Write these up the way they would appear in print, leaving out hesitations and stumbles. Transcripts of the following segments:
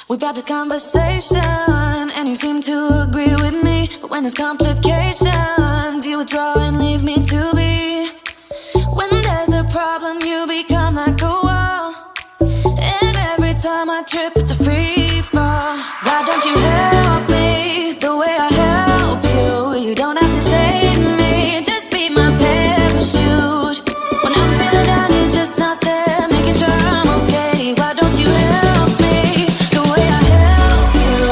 We've had this conversation, and you seem to agree with me. But when there's complications, you withdraw and leave me to be. When there's a problem, you become like a wall. And every time I trip, it's a free fall. Why don't you help me the way I help you? You don't have to save me, just be my parachute. When I'm feeling down, you're just not there, making sure I'm okay. Why don't you help me the way I help you?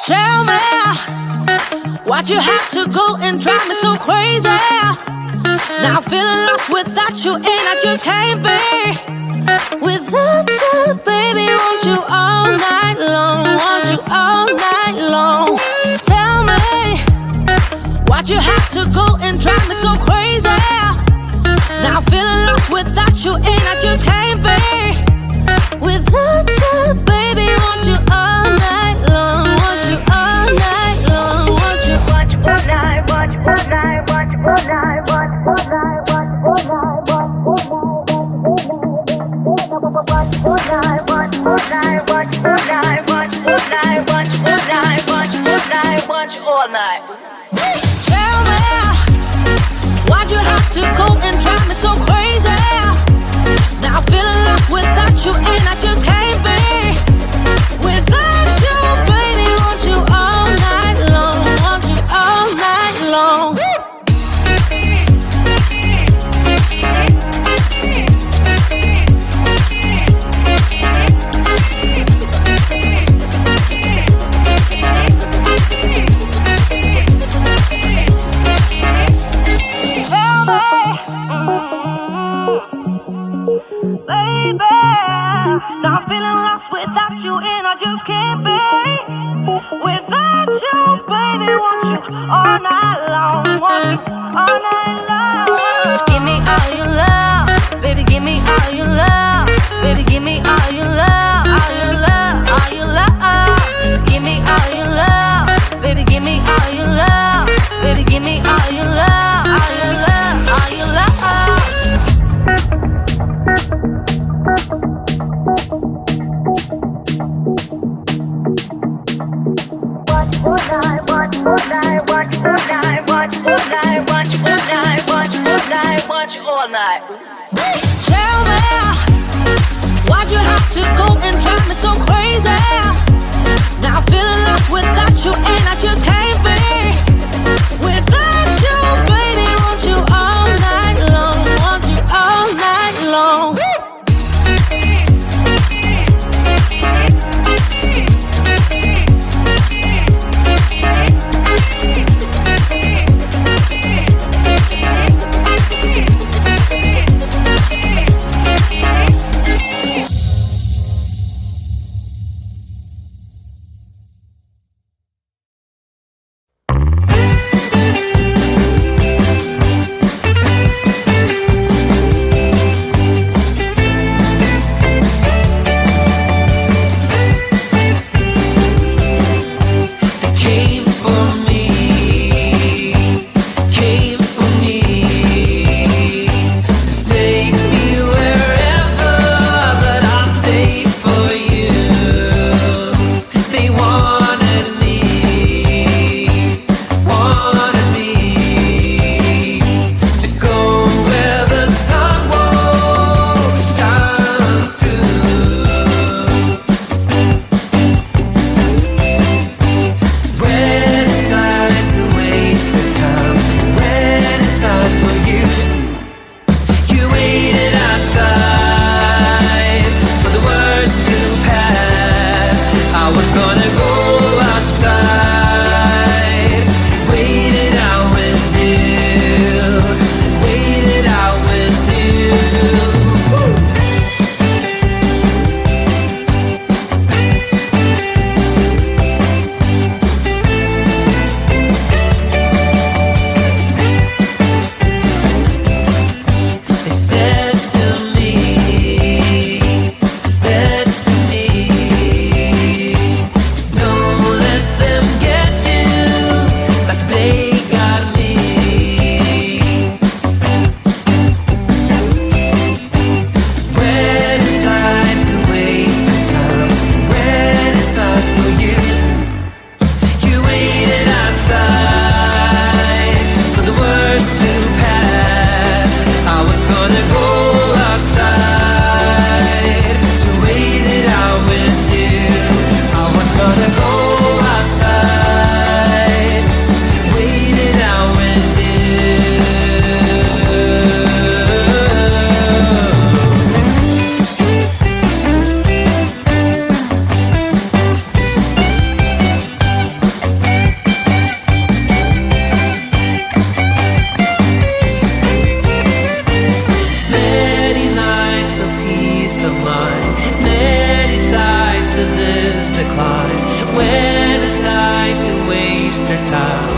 Tell me, why'd you have to go and drive me so crazy? Now I'm feeling lost without you, and I just can't be without you, baby. Want you all night long, want you all night long. Tell me, why'd you have to go and drive me so crazy? Now I'm feeling lost without you, and I just can't be without you, baby. Want you all night long, want you all night long, want you all night, want you all night, want you all night, want you all night, want you all night, want you all night, want you all night, want you all night, want you all night, want you all night, want you all night, want you all night. Tell me, why'd you have to go and drive me so crazy? Now I'm feeling lost without you, and I just can't be without you, baby. Want you all night long, want you all night long. Baby, now I'm feeling lost without you, and I just can't be without you, baby. Want you all night long, want you all night long. Give me all your love, baby. Give me all your love, baby. Give me all your love, all your love, all your love. Give me all your love, baby. Give me all your love, baby. Give me all your love, all your love, all your love. All night. Tell me, why'd you have to go and drive me so crazy? Now I'm feeling lost without you, and I just time.